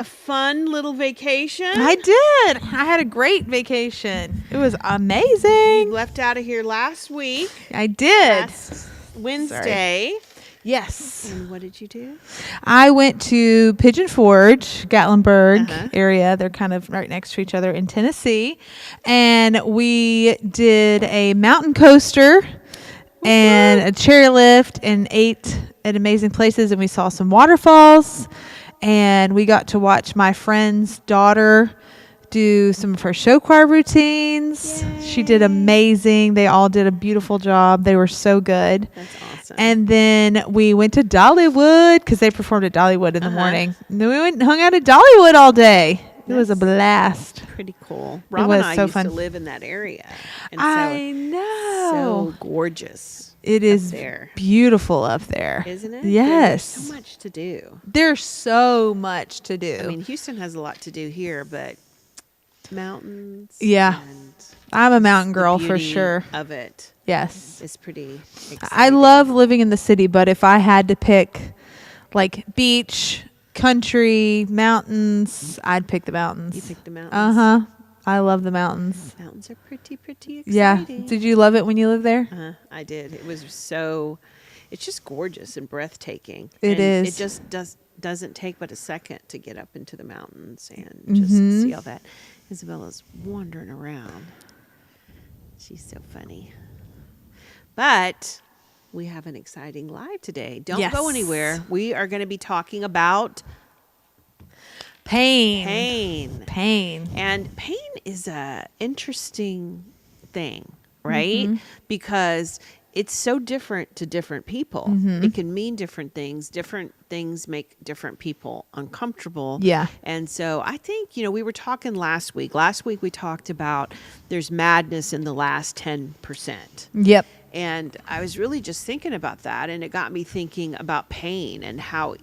a fun little vacation? I did. I had a great vacation. It was You amazing. left out of here last week. I did. Last Wednesday. Yes. And what did you do? I went to Pigeon Forge, Gatlinburg Uh-huh. area. They're kind of right next to each other in Tennessee. And we did a mountain coaster and a chairlift and ate at amazing places. And we saw some waterfalls. And we got to watch my friend's daughter do some of her show choir routines. Yay. She did amazing. They all did a beautiful job. They were so good. That's awesome. And then we went to Dollywood because they performed at Dollywood in the morning. And then we went and hung out at Dollywood all day. It was a blast. Pretty cool. Rob was and I so used fun. to live in that area. And I know. so gorgeous. It is there. beautiful up there. Isn't it? Yes. There's so much to do. There's so much to do. I mean, Houston has a lot to do here, but mountains. Yeah. And I'm a mountain the girl for beauty sure. Of it Yes. is pretty exciting. I love living in the city, but if I had to pick like beach, country, mountains, I'd pick the mountains. You picked the mountains. Uh-huh. I love the mountains. Mountains are pretty exciting. Yeah. Did you love it when you lived there? I did. It was it's just gorgeous and breathtaking. It and is. It just doesn't take but a second to get up into the mountains and just see all that. Isabella's wandering around. She's so funny. But we have an exciting live today. Don't Yes. go anywhere. We are going to be talking about Pain. And pain is a interesting thing, right? Because it's so different to different people. It can mean different things. Different things make different people uncomfortable. Yeah. And so I think, we were talking last week. Last week we talked about there's madness in the last 10%. Yep. And I was really just thinking about that. And it got me thinking about pain and how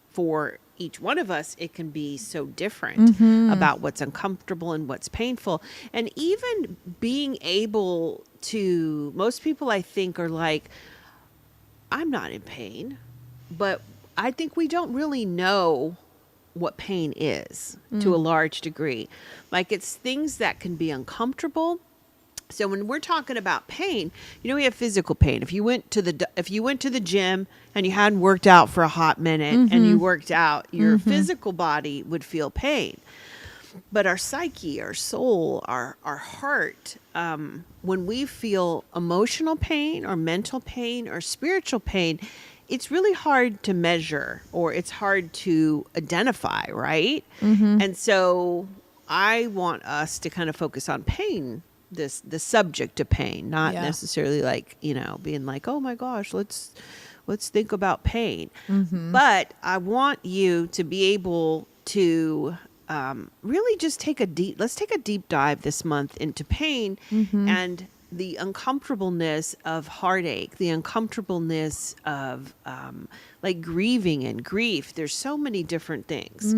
for each one of us, it can be so different about what's uncomfortable and what's painful. And even being able to, most people I think are like, I'm not in pain, but I think we don't really know what pain is to a large degree. Like it's things that can be uncomfortable. So when we're talking about pain, we have physical pain. If you went to the gym and you hadn't worked out for a hot minute and you worked out, your physical body would feel pain. But our psyche, our soul, our heart, when we feel emotional pain or mental pain or spiritual pain, it's really hard to measure or it's hard to identify, right? And so I want us to kind of focus on pain, the subject of pain, not necessarily like, being like, oh my gosh, let's think about pain. But I want you to be able to really just let's take a deep dive this month into pain and the uncomfortableness of heartache, the uncomfortableness of like grieving and grief. There's so many different things.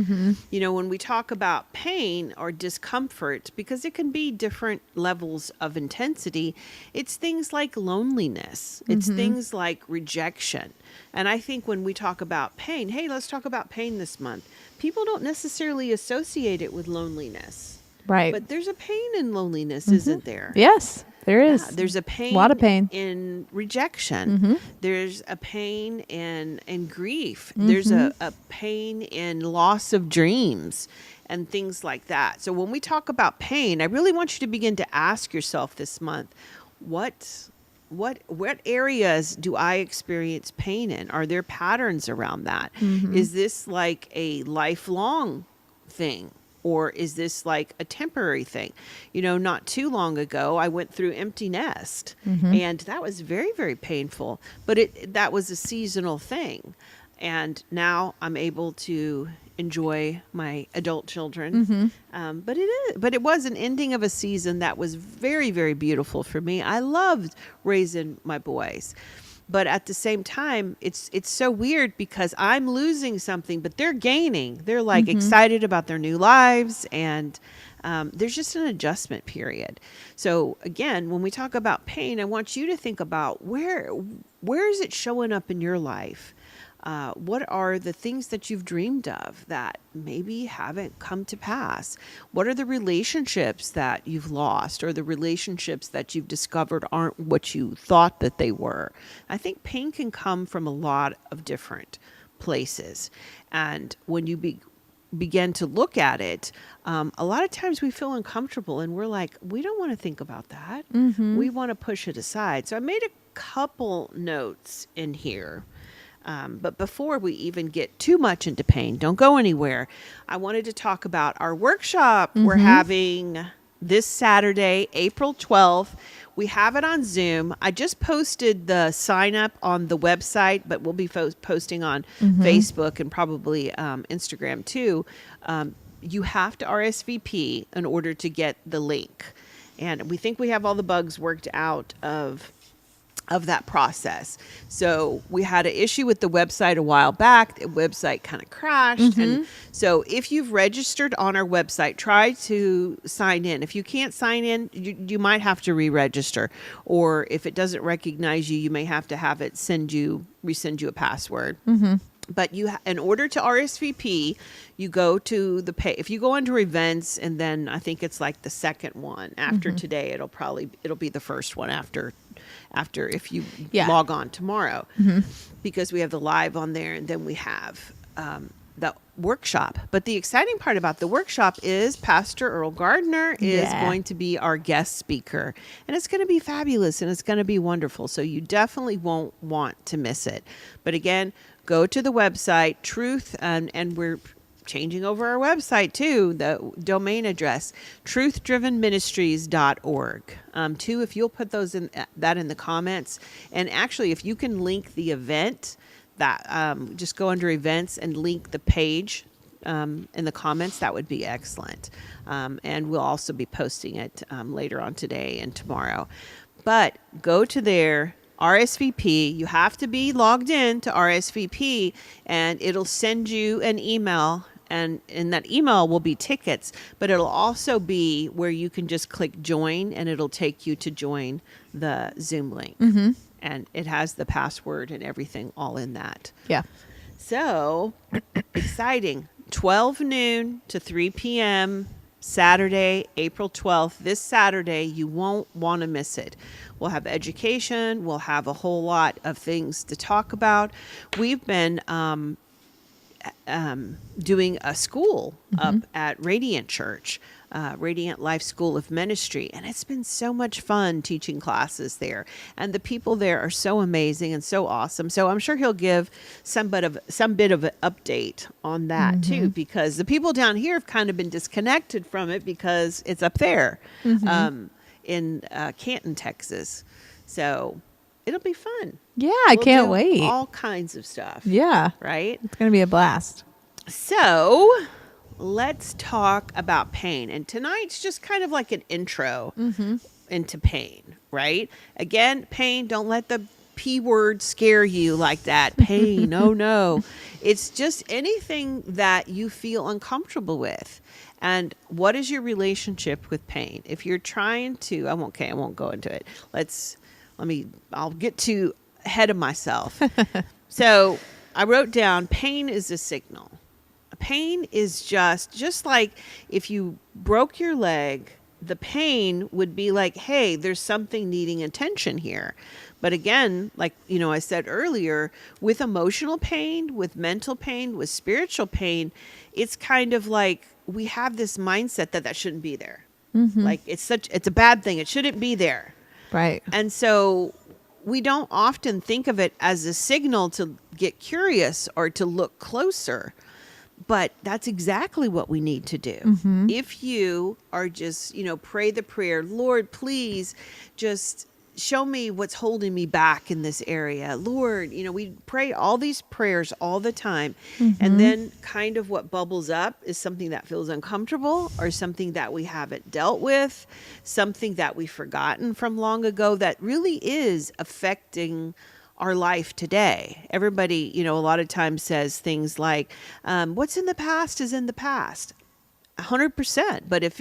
When we talk about pain or discomfort, because it can be different levels of intensity, it's things like loneliness. It's things like rejection. And I think when we talk about pain, hey, let's talk about pain this month. People don't necessarily associate it with loneliness. Right. But there's a pain in loneliness, isn't there? Yes, there is. Yeah, there's a pain. A lot of pain. In rejection. There's a pain in grief. There's a pain in loss of dreams and things like that. So when we talk about pain, I really want you to begin to ask yourself this month, what areas do I experience pain in? Are there patterns around that? Is this like a lifelong thing? Or is this like a temporary thing? Not too long ago, I went through empty nest and that was very, very painful, but that was a seasonal thing. And now I'm able to enjoy my adult children. But it was an ending of a season that was very, very beautiful for me. I loved raising my boys. But at the same time, it's so weird because I'm losing something, but they're gaining. They're like excited about their new lives, and there's just an adjustment period. So again, when we talk about pain, I want you to think about where is it showing up in your life? What are the things that you've dreamed of that maybe haven't come to pass? What are the relationships that you've lost, or the relationships that you've discovered aren't what you thought that they were? I think pain can come from a lot of different places. And when you begin to look at it, a lot of times we feel uncomfortable and we're like, we don't want to think about that. We want to push it aside. So I made a couple notes in here. But before we even get too much into pain, don't go anywhere. I wanted to talk about our workshop we're having this Saturday, April 12th. We have it on Zoom. I just posted the sign up on the website, but we'll be posting on Facebook and probably Instagram too. You have to RSVP in order to get the link. And we think we have all the bugs worked out of that process. So we had an issue with the website a while back. The website kind of crashed. And so if you've registered on our website, try to sign in. If you can't sign in, you might have to re-register. Or if it doesn't recognize you, you may have to have it resend you a password. But in order to RSVP, you go to the page. If you go under events, and then I think it's like the second one after today, it'll be the first one after if you log on tomorrow, because we have the live on there, and then we have the workshop. But the exciting part about the workshop is Pastor Earl Gardner is going to be our guest speaker, and it's going to be fabulous, and it's going to be wonderful. So you definitely won't want to miss it. But again, go to the website, and we're changing over our website too, the domain address, truthdrivenministries.org. Too, if you'll put in the comments, and actually if you can link the event, that just go under events and link the page in the comments, that would be excellent. And we'll also be posting it later on today and tomorrow. But go to there, RSVP. You have to be logged in to RSVP, and it'll send you an email, and in that email will be tickets, but it'll also be where you can just click join, and it'll take you to join the Zoom link. And it has the password and everything all in that. Yeah. So exciting. 12 noon to 3 p.m. Saturday, April 12th. This Saturday, you won't want to miss it. We'll have education. We'll have a whole lot of things to talk about. We've been doing a school up at Radiant Church, Radiant Life School of Ministry, and it's been so much fun teaching classes there. And the people there are so amazing and so awesome. So I'm sure he'll give some bit of an update on that too, because the people down here have kind of been disconnected from it because it's up there in Canton, Texas. So it'll be fun. Yeah, I can't do wait. All kinds of stuff. Yeah. Right? It's going to be a blast. So let's talk about pain. And tonight's just kind of like an intro into pain, right? Again, pain, don't let the P word scare you like that. Pain, oh no. It's just anything that you feel uncomfortable with. And what is your relationship with pain? If you're trying to, I won't go into it. I'll get too ahead of myself. So I wrote down, pain is a signal. Pain is just like if you broke your leg, the pain would be like, hey, there's something needing attention here. But again, like, I said earlier, with emotional pain, with mental pain, with spiritual pain, it's kind of like we have this mindset that shouldn't be there. Like it's a bad thing. It shouldn't be there. Right. And so we don't often think of it as a signal to get curious or to look closer. But that's exactly what we need to do. If you are just, pray the prayer, Lord, please just show me what's holding me back in this area. Lord, we pray all these prayers all the time. And then kind of what bubbles up is something that feels uncomfortable or something that we haven't dealt with, something that we've forgotten from long ago that really is affecting our life today. Everybody, a lot of times says things like, what's in the past is in the past. 100%. But if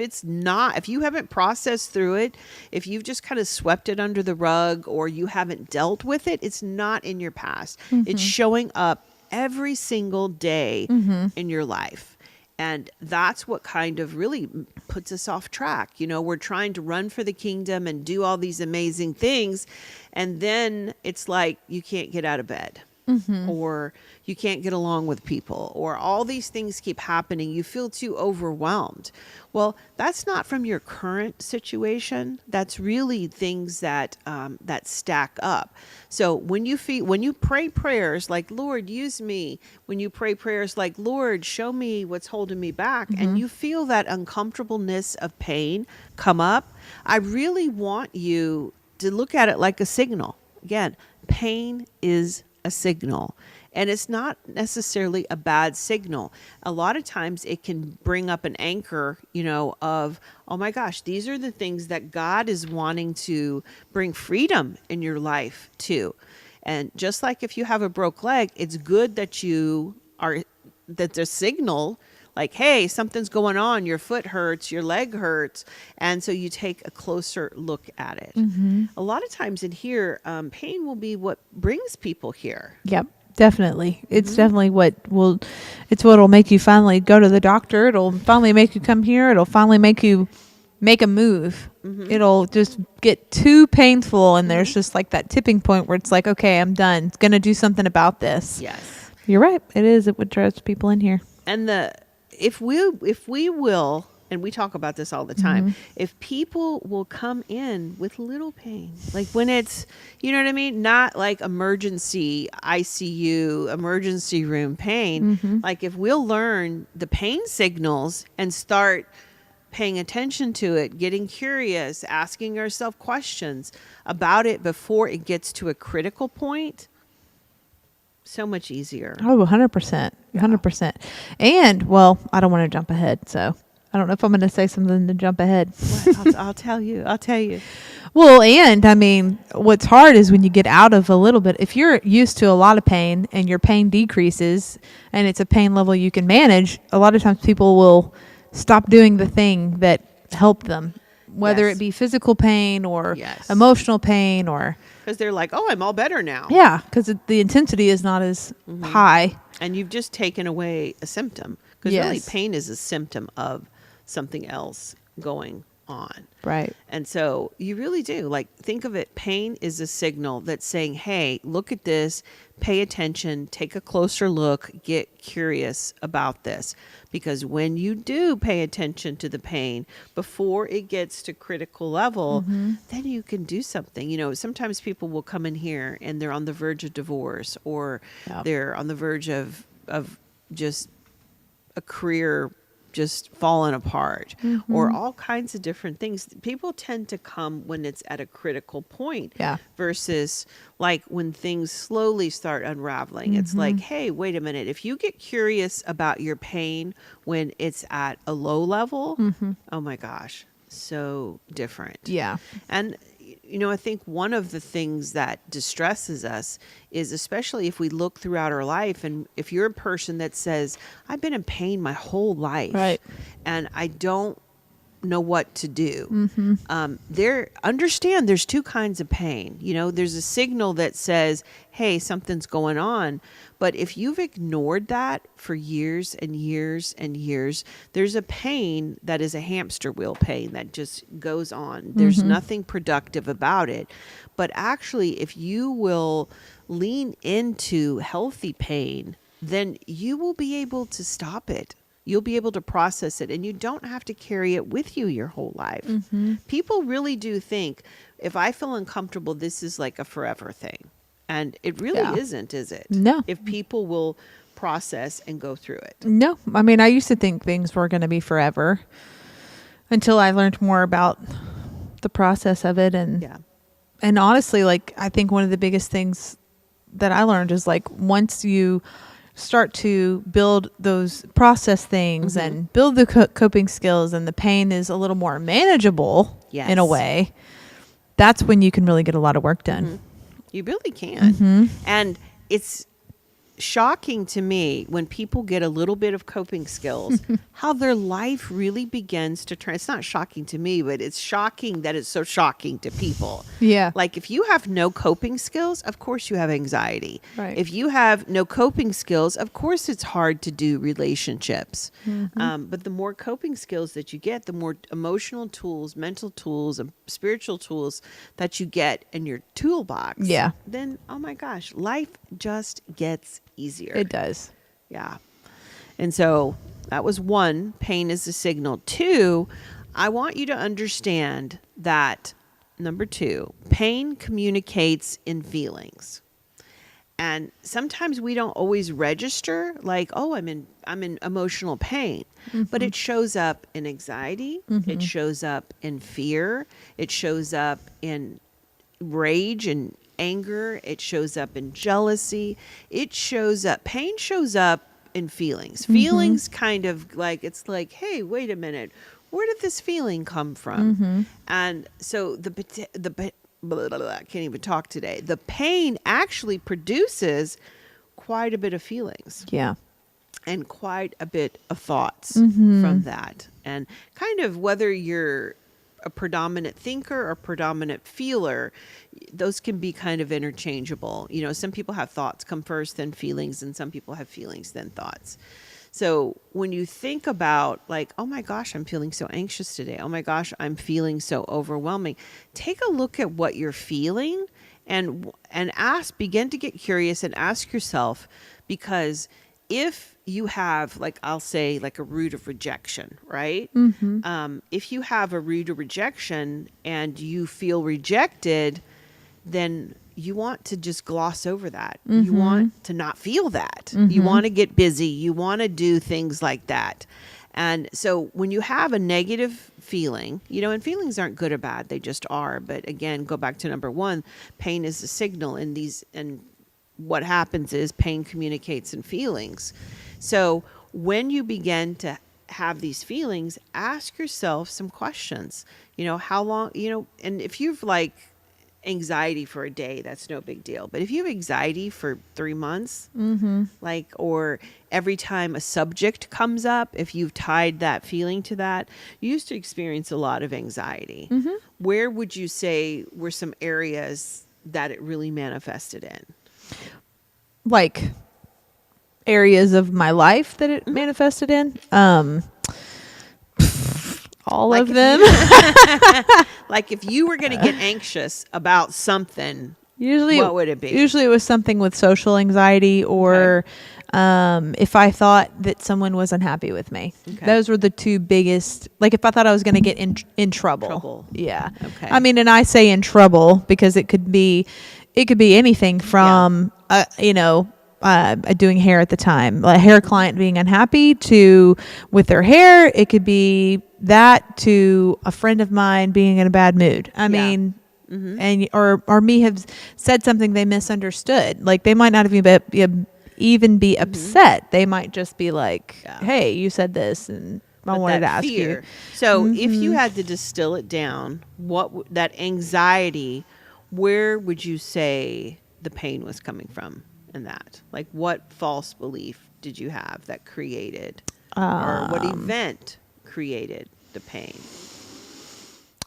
you haven't processed through it, if you've just kind of swept it under the rug or you haven't dealt with it, it's not in your past. It's showing up every single day in your life. And that's what kind of really puts us off track. You know, we're trying to run for the kingdom and do all these amazing things. And then it's like you can't get out of bed. Or you can't get along with people, or all these things keep happening. You feel too overwhelmed. Well, that's not from your current situation. That's really things that that stack up. So when you pray prayers like, Lord, use me, when you pray prayers like, Lord, show me what's holding me back, and you feel that uncomfortableness of pain come up, I really want you to look at it like a signal. Again, pain is a signal, and it's not necessarily a bad signal. A lot of times it can bring up an anchor, you know, of, oh my gosh, these are the things that God is wanting to bring freedom in your life too. And just like if you have a broke leg, it's good that that's a signal like, hey, something's going on, your foot hurts, your leg hurts. And so you take a closer look at it. A lot of times in here, pain will be what brings people here. Yep, definitely. It's definitely what'll make you finally go to the doctor. It'll finally make you come here. It'll finally make you make a move. It'll just get too painful. And there's just like that tipping point where it's like, okay, I'm done. It's going to do something about this. Yes. You're right. It is. It would drive people in here. And if we will, and we talk about this all the time, if people will come in with little pain, like when it's, you know what I mean? Not like emergency ICU, emergency room pain. Like if we'll learn the pain signals and start paying attention to it, getting curious, asking ourselves questions about it before it gets to a critical point, so much easier. Oh, 100%. 100%. And, well, I don't want to jump ahead, so I don't know if I'm going to say something to jump ahead. Well, I'll tell you. Well, and, I mean, what's hard is when you get out of a little bit, if you're used to a lot of pain and your pain decreases and it's a pain level you can manage, a lot of times people will stop doing the thing that helped them, whether it be physical pain or emotional pain or... Because they're like, oh, I'm all better now. Yeah, because the intensity is not as high. And you've just taken away a symptom. Because really pain is a symptom of something else going on. Right. And so you really do. Like, think of it. Pain is a signal that's saying, hey, look at this. Pay attention. Take a closer look. Get curious about this. Because when you do pay attention to the pain before it gets to critical level, then you can do something. You know, sometimes people will come in here and they're on the verge of divorce, or they're on the verge of just a career just falling apart, or all kinds of different things. People tend to come when it's at a critical point versus like when things slowly start unraveling. It's like, hey, wait a minute. If you get curious about your pain when it's at a low level, oh my gosh, so different. Yeah. And you know, I think one of the things that distresses us is, especially if we look throughout our life, and if you're a person that says, I've been in pain my whole life, right, and I don't know what to do. Understand there's two kinds of pain. You know, there's a signal that says, hey, something's going on. But if you've ignored that for years and years and years, there's a pain that is a hamster wheel pain that just goes on. There's nothing productive about it. But actually, if you will lean into healthy pain, then you will be able to stop it. You'll be able to process it, and you don't have to carry it with you your whole life. People really do think, if I feel uncomfortable, this is like a forever thing. And it really isn't, is it? No. If people will process and go through it. No. I mean, I used to think things were going to be forever until I learned more about the process of it. And honestly, like, I think one of the biggest things that I learned is, like, once you start to build those process things and build the coping skills, and the pain is a little more manageable in a way, that's when you can really get a lot of work done. You really can. And it's shocking to me when people get a little bit of coping skills, how their life really begins to turn. It's not shocking to me, but it's shocking that it's so shocking to people. Yeah. Like if you have no coping skills, of course you have anxiety. Right. If you have no coping skills, of course it's hard to do relationships. But the more coping skills that you get, the more emotional tools, mental tools, and spiritual tools that you get in your toolbox. Yeah. Then, oh my gosh, life just gets easier. It does. Yeah. And so that was one, pain is a signal. Two, I want you to understand that, number two, pain communicates in feelings. And sometimes we don't always register like, oh, I'm in emotional pain. But it shows up in anxiety. It shows up in fear. It shows up in rage and anger. It shows up in jealousy. Pain shows up in feelings. Feelings kind of like, it's like, hey, wait a minute. Where did this feeling come from? And so I can't even talk today. The pain actually produces quite a bit of feelings. Yeah. And quite a bit of thoughts from that. And kind of whether you're a predominant thinker or predominant feeler, those can be kind of interchangeable. You know, some people have thoughts come first, then feelings, and some people have feelings, then thoughts. So when you think about like, oh my gosh, I'm feeling so anxious today. Oh my gosh, I'm feeling so overwhelming. Take a look at what you're feeling and begin to get curious and ask yourself, because if you have, like, I'll say like a root of rejection, right? If you have a root of rejection and you feel rejected, then you want to just gloss over that. You want to not feel that. You want to get busy. You want to do things like that. And so when you have a negative feeling, you know, and feelings aren't good or bad, they just are. But again, go back to number one, pain is a signal and what happens is pain communicates in feelings. So when you begin to have these feelings, ask yourself some questions. You know, how long, you know, and if you've like anxiety for a day, that's no big deal. But if you have anxiety for 3 months, like, or every time a subject comes up, if you've tied that feeling to that, you used to experience a lot of anxiety. Where would you say were some areas that it really manifested in? Like areas of my life that it manifested in. All Like of them. Like if you were going to get anxious about something, Usually, what would it be? Usually it was something with social anxiety or if I thought that someone was unhappy with me. Okay. Those were the two biggest, like if I thought I was going to get in trouble. Yeah. Okay. I mean, and I say in trouble because it could be anything from, doing hair at the time, a hair client being unhappy to with their hair. It could be that to a friend of mine being in a bad mood. I mean, and or me have said something they misunderstood. Like they might not even be upset. They might just be like, "Hey, you said this, and I wanted to ask you." So, if you had to distill it down, that anxiety, where would you say the pain was coming from in that? Like, what false belief did you have that created, or what event created the pain?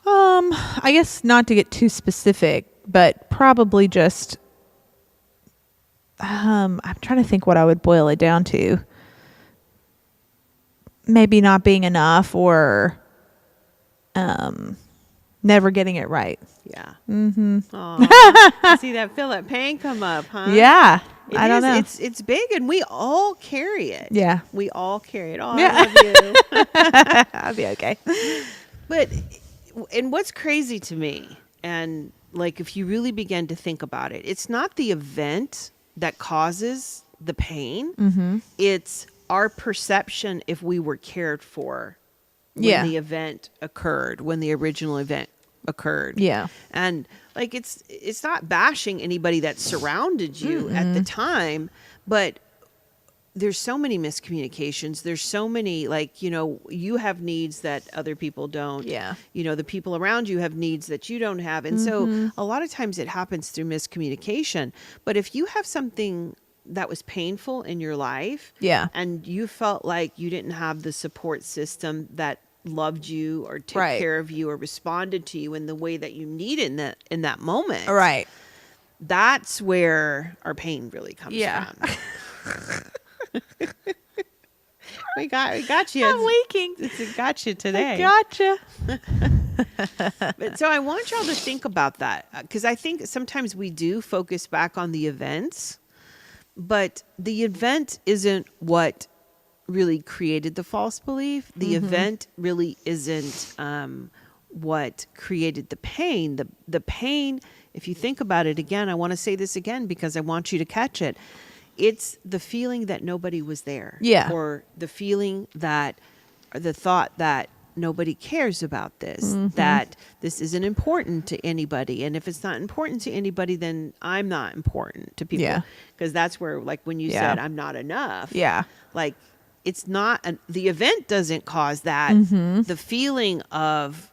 I guess not to get too specific, but probably just, I'm trying to think what I would boil it down to. Maybe not being enough or, never getting it right. Yeah. Aw, see that pain come up, huh? Yeah. I don't know. It's big, and we all carry it. Yeah. We all carry it. Oh, Yeah. I love you. I'll be okay. But, and what's crazy to me, and like if you really begin to think about it, it's not the event that causes the pain. It's our perception if we were cared for when the event occurred, when the original event occurred. Yeah. And like it's not bashing anybody that surrounded you at the time, but there's so many miscommunications. There's so many, like, you know, you have needs that other people don't. Yeah. You know, the people around you have needs that you don't have. And so a lot of times it happens through miscommunication. But if you have something that was painful in your life. Yeah. And you felt like you didn't have the support system that loved you or took Right. care of you or responded to you in the way that you needed in that moment. Right. That's where our pain really comes Yeah. from. we got you. I'm leaking. It got you today. Gotcha. But so I want y'all to think about that, because I think sometimes we do focus back on the events, but the event isn't what really created the false belief. The event really isn't what created the pain. The pain, if you think about it again, I want to say this again because I want you to catch it. It's the feeling that nobody was there. Yeah. Or the feeling that, or the thought that nobody cares about this, that this isn't important to anybody. And if it's not important to anybody, then I'm not important to people. Yeah. Because that's where, like, when you Yeah. said, I'm not enough. Yeah. Like, it's not, the event doesn't cause that. The feeling of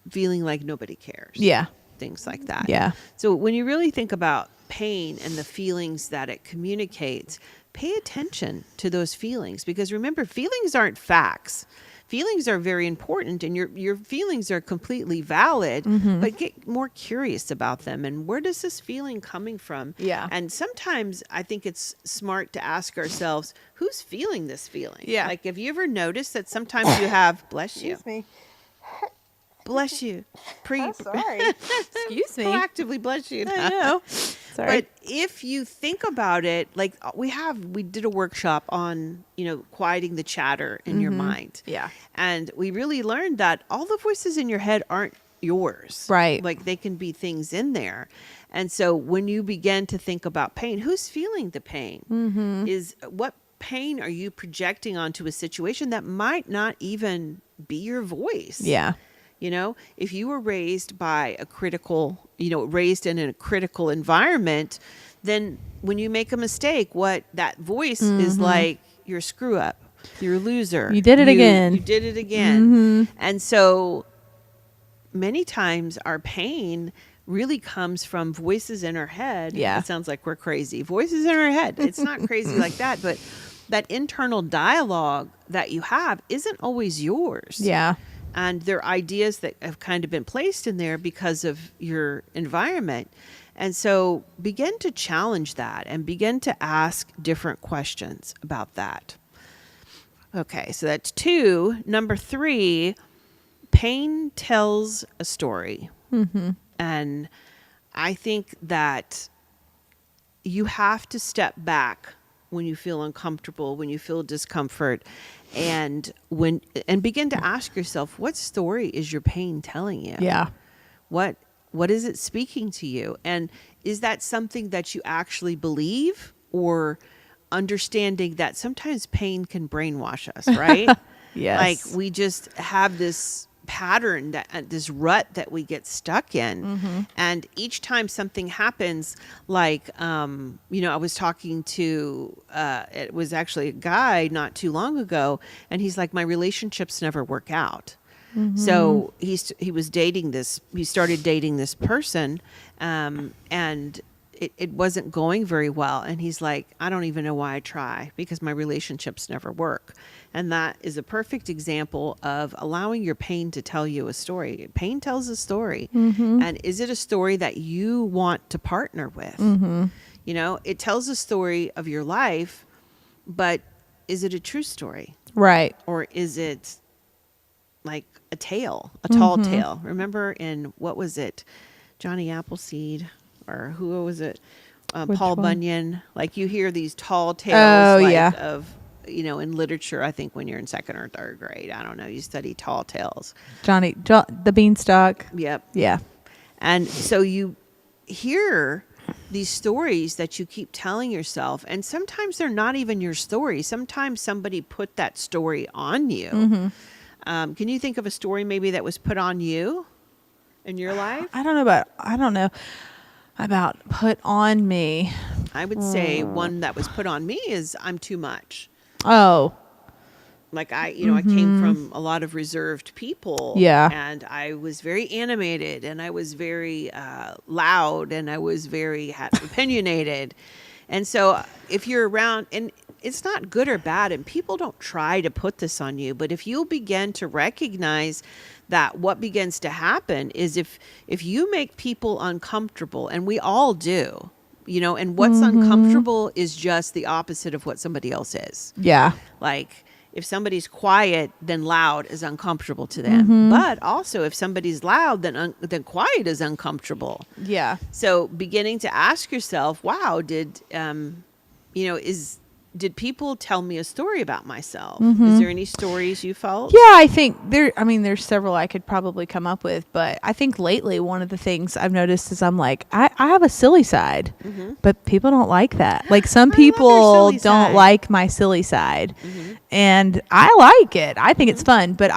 feeling like nobody cares. Yeah. Things like that. Yeah. So when you really think about pain and the feelings that it communicates, pay attention to those feelings, because remember, feelings aren't facts. Feelings are very important, and your feelings are completely valid, but get more curious about them. And where does this feeling coming from? Yeah. And sometimes I think it's smart to ask ourselves, who's feeling this feeling? Yeah. Like, have you ever noticed that sometimes you have, bless you, Excuse me. bless you, Sorry. Excuse me. proactively bless you. I know. Sorry. But if you think about it, like we did a workshop on, quieting the chatter in your mind. Yeah. And we really learned that all the voices in your head aren't yours. Right. Like, they can be things in there. And so when you begin to think about pain, who's feeling the pain? Is what pain are you projecting onto a situation that might not even be your voice? Yeah. If you were raised by raised in a critical environment, then when you make a mistake, what that voice is like, you're a screw up, you're a loser. You did it again. You did it again. And so many times our pain really comes from voices in our head. Yeah. It sounds like we're crazy. Voices in our head. It's not crazy like that, but that internal dialogue that you have isn't always yours. Yeah. And they're ideas that have kind of been placed in there because of your environment. And so begin to challenge that and begin to ask different questions about that. Okay, so that's 2. Number 3, pain tells a story. And I think that you have to step back when you feel uncomfortable, when you feel discomfort, and begin to ask yourself, what story is your pain telling you? Yeah. What is it speaking to you? And is that something that you actually believe, or understanding that sometimes pain can brainwash us, right? Yes. Like, we just have this pattern, this rut that we get stuck in. And each time something happens, like, I was talking to, it was actually a guy not too long ago, and he's like, my relationships never work out. So he started dating this person, and it wasn't going very well. And he's like, I don't even know why I try, because my relationships never work. And that is a perfect example of allowing your pain to tell you a story. Pain tells a story. And is it a story that you want to partner with? It tells a story of your life, but is it a true story? Right. Or is it like a tale, a tall tale? Remember in, what was it, Johnny Appleseed, or who was it? Paul one? Bunyan. Like, you hear these tall tales yeah. of, in literature, I think when you're in 2nd or 3rd grade, I don't know, you study tall tales. The Beanstalk. Yep. Yeah. And so you hear these stories that you keep telling yourself, and sometimes they're not even your story. Sometimes somebody put that story on you. Can you think of a story maybe that was put on you in your life? I don't know about put on me. I would say one that was put on me is, I'm too much. Oh. Like, I came from a lot of reserved people. Yeah. And I was very animated, and I was very loud, and I was very opinionated. And so if you're around, and it's not good or bad, and people don't try to put this on you, but if you'll begin to recognize that what begins to happen is if you make people uncomfortable, and we all do, and what's uncomfortable is just the opposite of what somebody else is. Yeah. Like if somebody's quiet, then loud is uncomfortable to them. But also if somebody's loud, then quiet is uncomfortable. Yeah. So beginning to ask yourself, wow, did people tell me a story about myself? Is there any stories you felt? Yeah, I think there's several I could probably come up with, but I think lately one of the things I've noticed is I'm like, I have a silly side, but people don't like that. Like some people don't like my silly side, and I like it. I think it's fun, but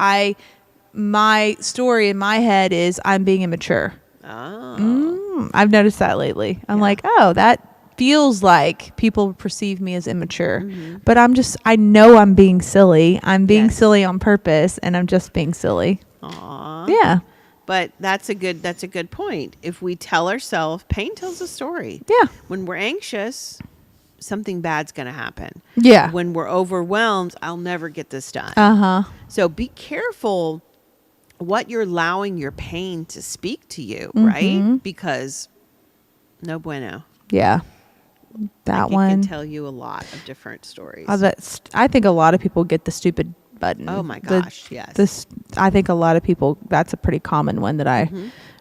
my story in my head is I'm being immature. Oh. I've noticed that lately. I'm like, oh, that feels like people perceive me as immature, but I know I'm being silly. I'm being silly on purpose, and I'm just being silly. Aww. Yeah. But that's a good point. If we tell ourselves, pain tells a story. Yeah. When we're anxious, something bad's going to happen. Yeah. When we're overwhelmed, I'll never get this done. Uh-huh. So be careful what you're allowing your pain to speak to you, right? Because no bueno. Yeah. That one can tell you a lot of different stories. I think a lot of people get the stupid button. Oh my gosh, yes. I think a lot of people, that's a pretty common one that I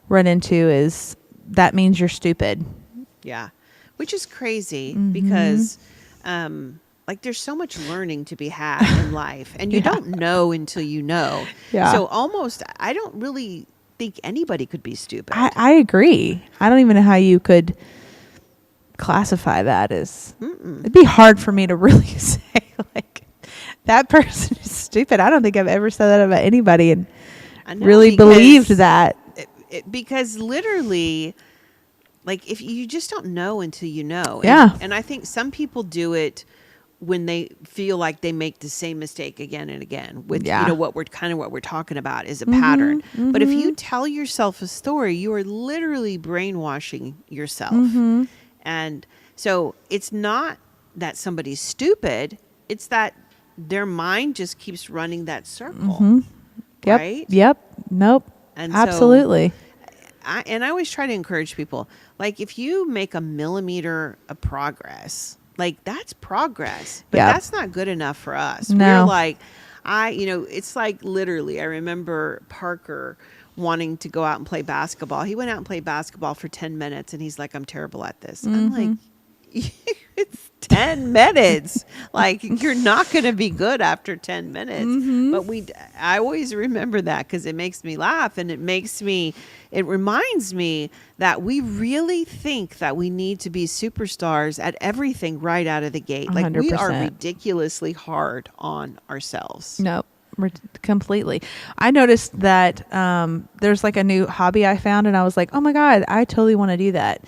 run into, is that means you're stupid. Yeah. Which is crazy because there's so much learning to be had in life, and you don't know until you know. Yeah. So almost, I don't really think anybody could be stupid. I agree. I don't even know how you could classify that as. It'd be hard for me to really say like that person is stupid. I don't think I've ever said that about anybody and really believed that. Because literally, like, if you just don't know until you know. Yeah. And I think some people do it when they feel like they make the same mistake again and again with, what we're talking about is a pattern. But if you tell yourself a story, you are literally brainwashing yourself. And so it's not that somebody's stupid. It's that their mind just keeps running that circle. Yep. Right? Yep. Nope. And absolutely. I always try to encourage people, like, if you make a millimeter of progress, like, that's progress, but that's not good enough for us. No. We're like, it's like literally, I remember Parker wanting to go out and play basketball. He went out and played basketball for 10 minutes and he's like, I'm terrible at this. I'm like, it's 10 minutes. Like, you're not going to be good after 10 minutes. But I always remember that because it makes me laugh, and it reminds me that we really think that we need to be superstars at everything right out of the gate. 100%. Like, we are ridiculously hard on ourselves. Nope. Completely. I noticed that there's like a new hobby I found, and I was like, oh my God, I totally want to do that.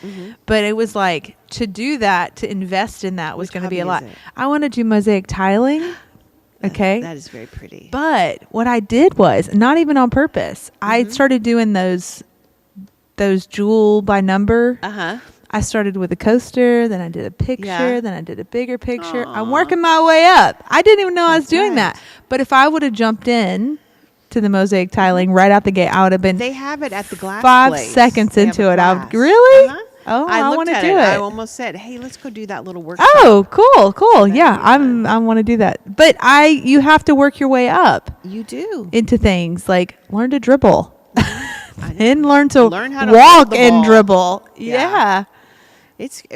But it was like, to do that, to invest in that was going to be a lot. I want to do mosaic tiling. Okay. That is very pretty. But what I did was, not even on purpose, I started doing those jewel by number. I started with a coaster, then I did a picture, then I did a bigger picture. Aww. I'm working my way up. I didn't even know I was doing that. But if I would have jumped in to the mosaic tiling right out the gate, I would have been. They have it at the glass 5 place. seconds They into have it. a I glass. would really. Oh, I want to do it. I almost said, "Hey, let's go do that little workshop." Oh, cool. Yeah, I want to do that. But you have to work your way up. You do into things like learn to dribble, and learn how to walk and dribble. Yeah.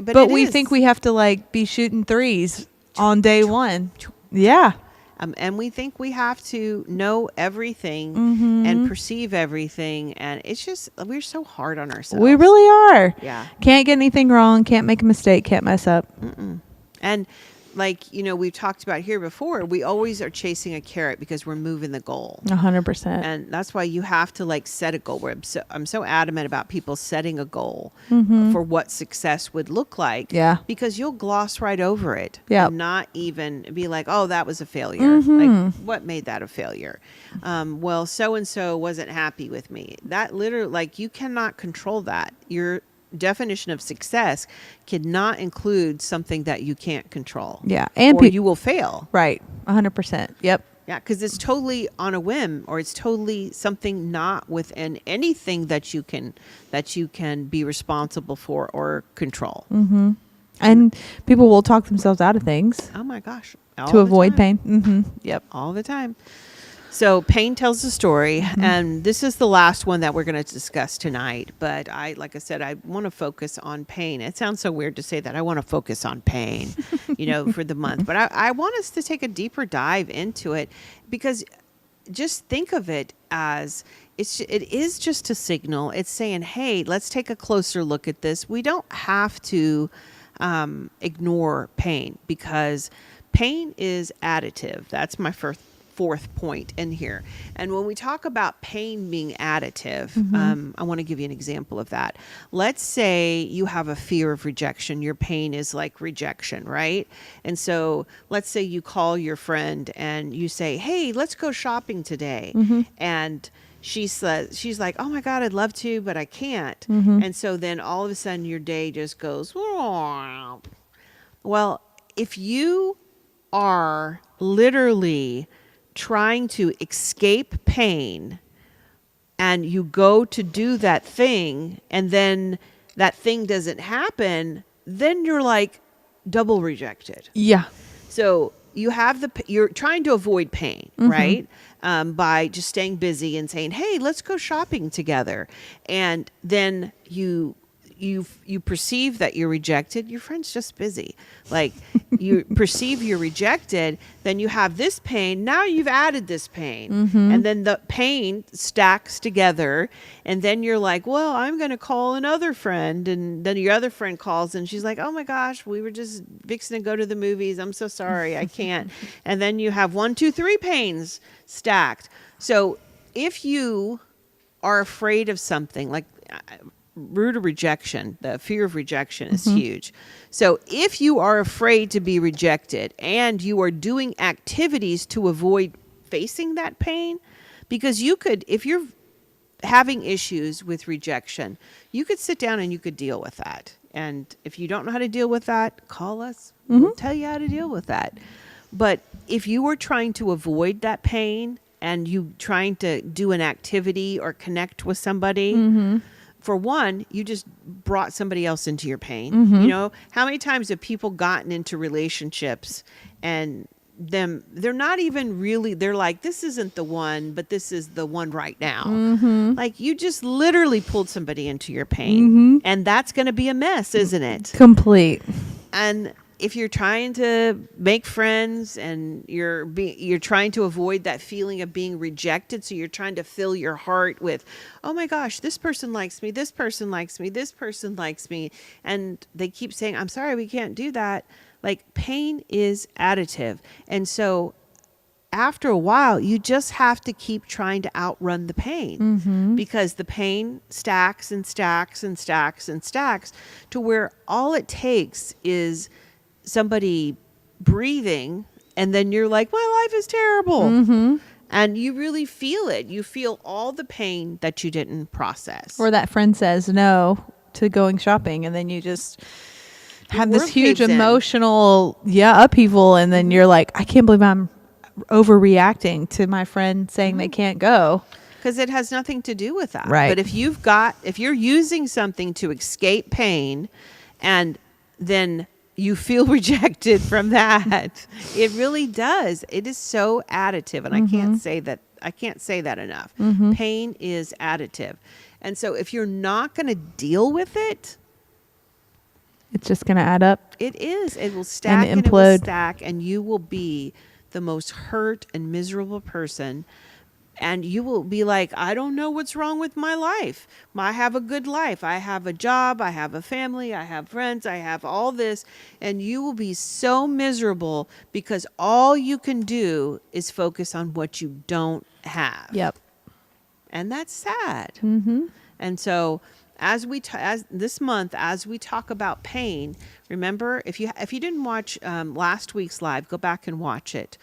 But we think we have to like be shooting threes on day one. Yeah. And we think we have to know everything and perceive everything. And it's just, we're so hard on ourselves. We really are. Yeah. Can't get anything wrong. Can't make a mistake. Can't mess up. And like, we've talked about here before, we always are chasing a carrot because we're moving the goal. 100%. And that's why you have to like set a goal. I'm so adamant about people setting a goal for what success would look like. Yeah. Because you'll gloss right over it. Yeah. And not even be like, oh, that was a failure. Like, what made that a failure? Well, so-and-so wasn't happy with me. That literally, like, you cannot control that. definition of success cannot include something that you can't control. Yeah. And or you will fail. Right. 100%. Yep. Yeah, because it's totally on a whim, or it's totally something not within anything that you can be responsible for or control. Mm-hmm. And people will talk themselves out of things. Oh my gosh. To avoid pain. Mm-hmm. Yep. All the time. So pain tells a story, and this is the last one that we're going to discuss tonight. But like I said, I want to focus on pain. It sounds so weird to say that. I want to focus on pain, for the month. But I want us to take a deeper dive into it, because just think of it as it is just a signal. It's saying, hey, let's take a closer look at this. We don't have to ignore pain, because pain is additive. That's my fourth point in here. And when we talk about pain being additive, I want to give you an example of that. Let's say you have a fear of rejection. Your pain is like rejection, right? And so let's say you call your friend and you say, hey, let's go shopping today. And she's like, oh my God, I'd love to, but I can't. And so then all of a sudden your day just goes, whoa. Well, if you are literally trying to escape pain and you go to do that thing and then that thing doesn't happen, then you're like double rejected. Yeah. So you're trying to avoid pain, right? By just staying busy and saying, hey, let's go shopping together. And then you perceive that you're rejected. Your friend's just busy. Like you perceive you're rejected, then you have this pain. Now you've added this pain. And then the pain stacks together. And then you're like, well, I'm going to call another friend. And then your other friend calls and she's like, oh my gosh, we were just fixing to go to the movies. I'm so sorry. I can't. And then you have 1, 2, 3 pains stacked. So if you are afraid of something, like root of rejection, the fear of rejection is huge. So if you are afraid to be rejected and you are doing activities to avoid facing that pain, because you could, if you're having issues with rejection, you could sit down and you could deal with that. And if you don't know how to deal with that, call us. We'll tell you how to deal with that. But if you were trying to avoid that pain and you trying to do an activity or connect with somebody, for one, you just brought somebody else into your pain. How many times have people gotten into relationships and they're not even really, they're like, this isn't the one, but this is the one right now. Like you just literally pulled somebody into your pain, and that's going to be a mess, isn't it? Complete. And if you're trying to make friends and you're trying to avoid that feeling of being rejected, so you're trying to fill your heart with, oh my gosh, this person likes me, this person likes me, this person likes me, and they keep saying, I'm sorry, we can't do that. Like pain is additive. And so after a while, you just have to keep trying to outrun the pain, because the pain stacks and stacks and stacks and stacks to where all it takes is somebody breathing, and then you're like, my life is terrible. And you really feel it. You feel all the pain that you didn't process. Or that friend says no to going shopping, and then you just have this huge emotional upheaval, and then you're like, I can't believe I'm overreacting to my friend saying they can't go. Because it has nothing to do with that. Right. But if you're using something to escape pain, and then you feel rejected from that, it really does. It is so additive. And I can't say that enough. Pain is additive. And so if you're not going to deal with it, it's just going to add up. It is. It will stack and it will stack, and you will be the most hurt and miserable person. And you will be like, I don't know what's wrong with my life. I have a good life. I have a job. I have a family. I have friends. I have all this. And you will be so miserable because all you can do is focus on what you don't have. Yep. And that's sad. And so as this month, as we talk about pain, remember, if you didn't watch last week's live, go back and watch it.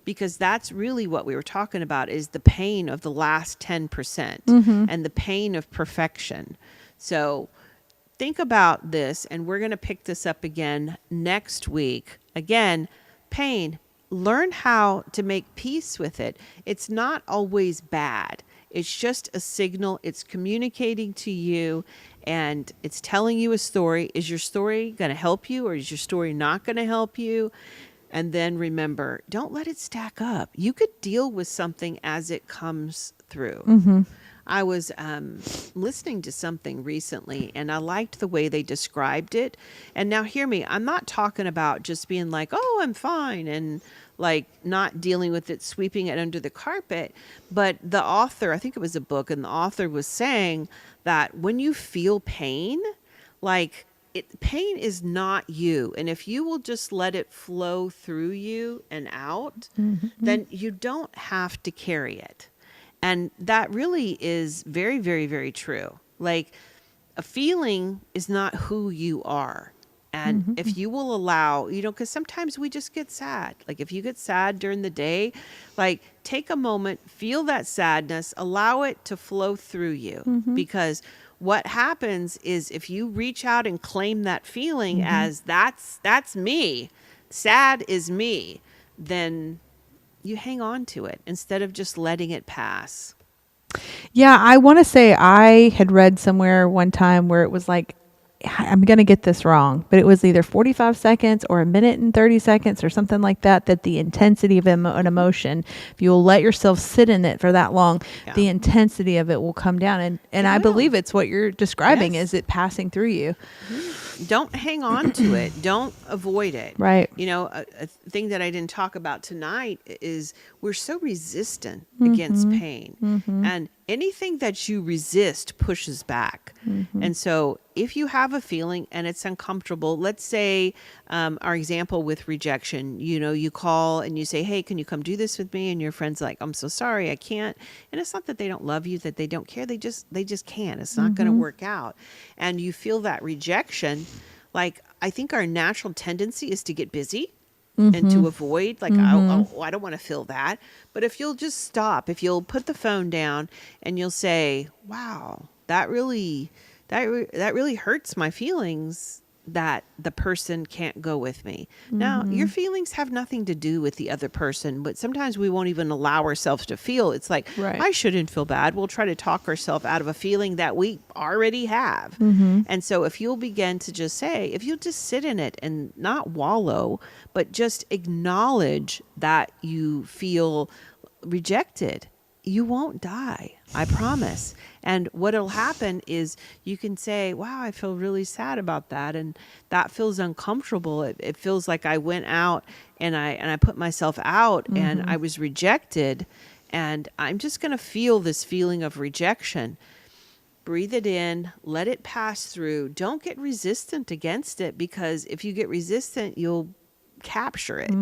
Because that's really what we were talking about, is the pain of the last 10% and the pain of perfection. So think about this, and we're going to pick this up again next week. Again, pain, learn how to make peace with it. It's not always bad. It's just a signal. It's communicating to you, and it's telling you a story. Is your story going to help you, or is your story not going to help you? And then remember, don't let it stack up. You could deal with something as it comes through. I was listening to something recently, and I liked the way they described it. And now hear me, I'm not talking about just being like, oh, I'm fine, and like not dealing with it, sweeping it under the carpet. But the author, I think it was a book, and the author was saying that when you feel pain, like pain is not you. And if you will just let it flow through you and out, then you don't have to carry it. And that really is very, very, very true. Like a feeling is not who you are. And if you will allow, because sometimes we just get sad. Like if you get sad during the day, like take a moment, feel that sadness, allow it to flow through you. Because what happens is if you reach out and claim that feeling as that's me, sad is me, then you hang on to it instead of just letting it pass. Yeah, I want to say I had read somewhere one time where it was like, I'm going to get this wrong, but it was either 45 seconds or a minute and 30 seconds or something like that, that the intensity of an emotion, if you will let yourself sit in it for that long, the intensity of it will come down. And I believe it's what you're describing, is it passing through you. Don't hang on to it. Don't avoid it. Right. A thing that I didn't talk about tonight is we're so resistant against pain. And anything that you resist pushes back. And so if you have a feeling and it's uncomfortable, let's say our example with rejection, you call and you say, hey, can you come do this with me? And your friend's like, I'm so sorry, I can't. And it's not that they don't love you, that they don't care. They just can't. It's not going to work out. And you feel that rejection. Like, I think our natural tendency is to get busy and to avoid, like, I don't want to feel that. But if you'll just stop, if you'll put the phone down and you'll say, wow, that really hurts my feelings that the person can't go with me. Now, your feelings have nothing to do with the other person, but sometimes we won't even allow ourselves to feel. It's like, I shouldn't feel bad. We'll try to talk ourselves out of a feeling that we already have. And so if you'll begin to just say, if you'll just sit in it and not wallow, but just acknowledge that you feel rejected, you won't die. I promise. And what'll happen is you can say, wow, I feel really sad about that. And that feels uncomfortable. It feels like I went out and I put myself out and I was rejected. And I'm just going to feel this feeling of rejection. Breathe it in, let it pass through. Don't get resistant against it, because if you get resistant, you'll capture it.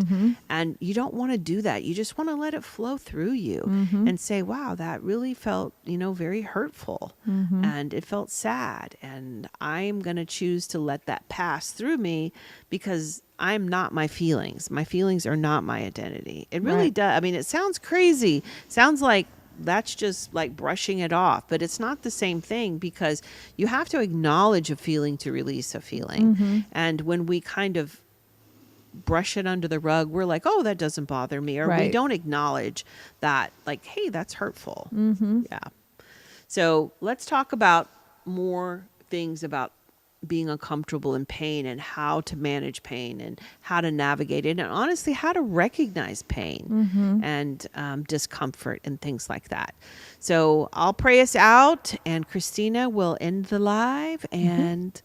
And you don't want to do that. You just want to let it flow through you and say, wow, that really felt, very hurtful and it felt sad. And I'm going to choose to let that pass through me, because I'm not my feelings. My feelings are not my identity. It really does. I mean, it sounds crazy. Sounds like that's just like brushing it off, but it's not the same thing, because you have to acknowledge a feeling to release a feeling. And when we kind of brush it under the rug, we're like, oh, that doesn't bother me. Or we don't acknowledge that, like, hey, that's hurtful. Yeah. So let's talk about more things about being uncomfortable in pain and how to manage pain and how to navigate it, and honestly, how to recognize pain and discomfort and things like that. So I'll pray us out, and Christina will end the live, and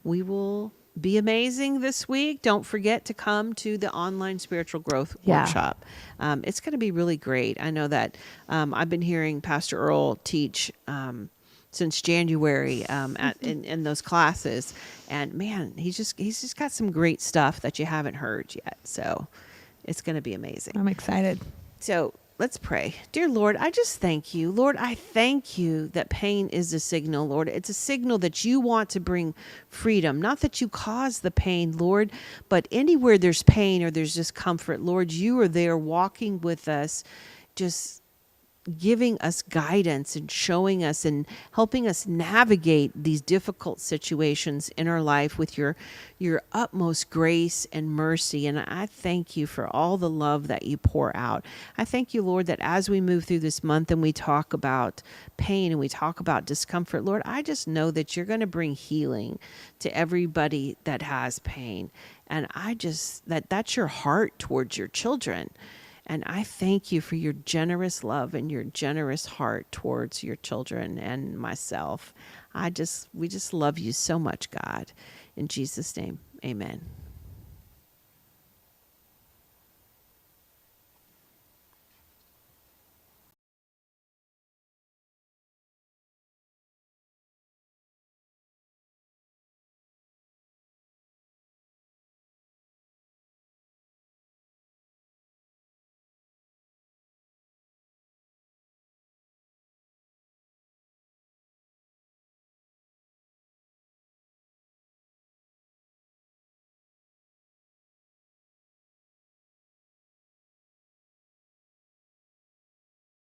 we will be amazing this week. Don't forget to come to the online spiritual growth workshop. It's going to be really great. I know that I've been hearing Pastor Earl teach since January in those classes, and man, he's just got some great stuff that you haven't heard yet. So it's going to be amazing. I'm excited. So let's pray. Dear Lord, I just thank you. Lord, I thank you that pain is a signal, Lord. It's a signal that you want to bring freedom, not that you cause the pain, Lord, but anywhere there's pain or there's discomfort, Lord, you are there walking with us, just giving us guidance and showing us and helping us navigate these difficult situations in our life with your utmost grace and mercy. And I thank you for all the love that you pour out. I thank you, Lord, that as we move through this month and we talk about pain and we talk about discomfort, Lord, I just know that you're going to bring healing to everybody that has pain. And that's your heart towards your children. And I thank you for your generous love and your generous heart towards your children and myself. We just love you so much, God. In Jesus' name, amen.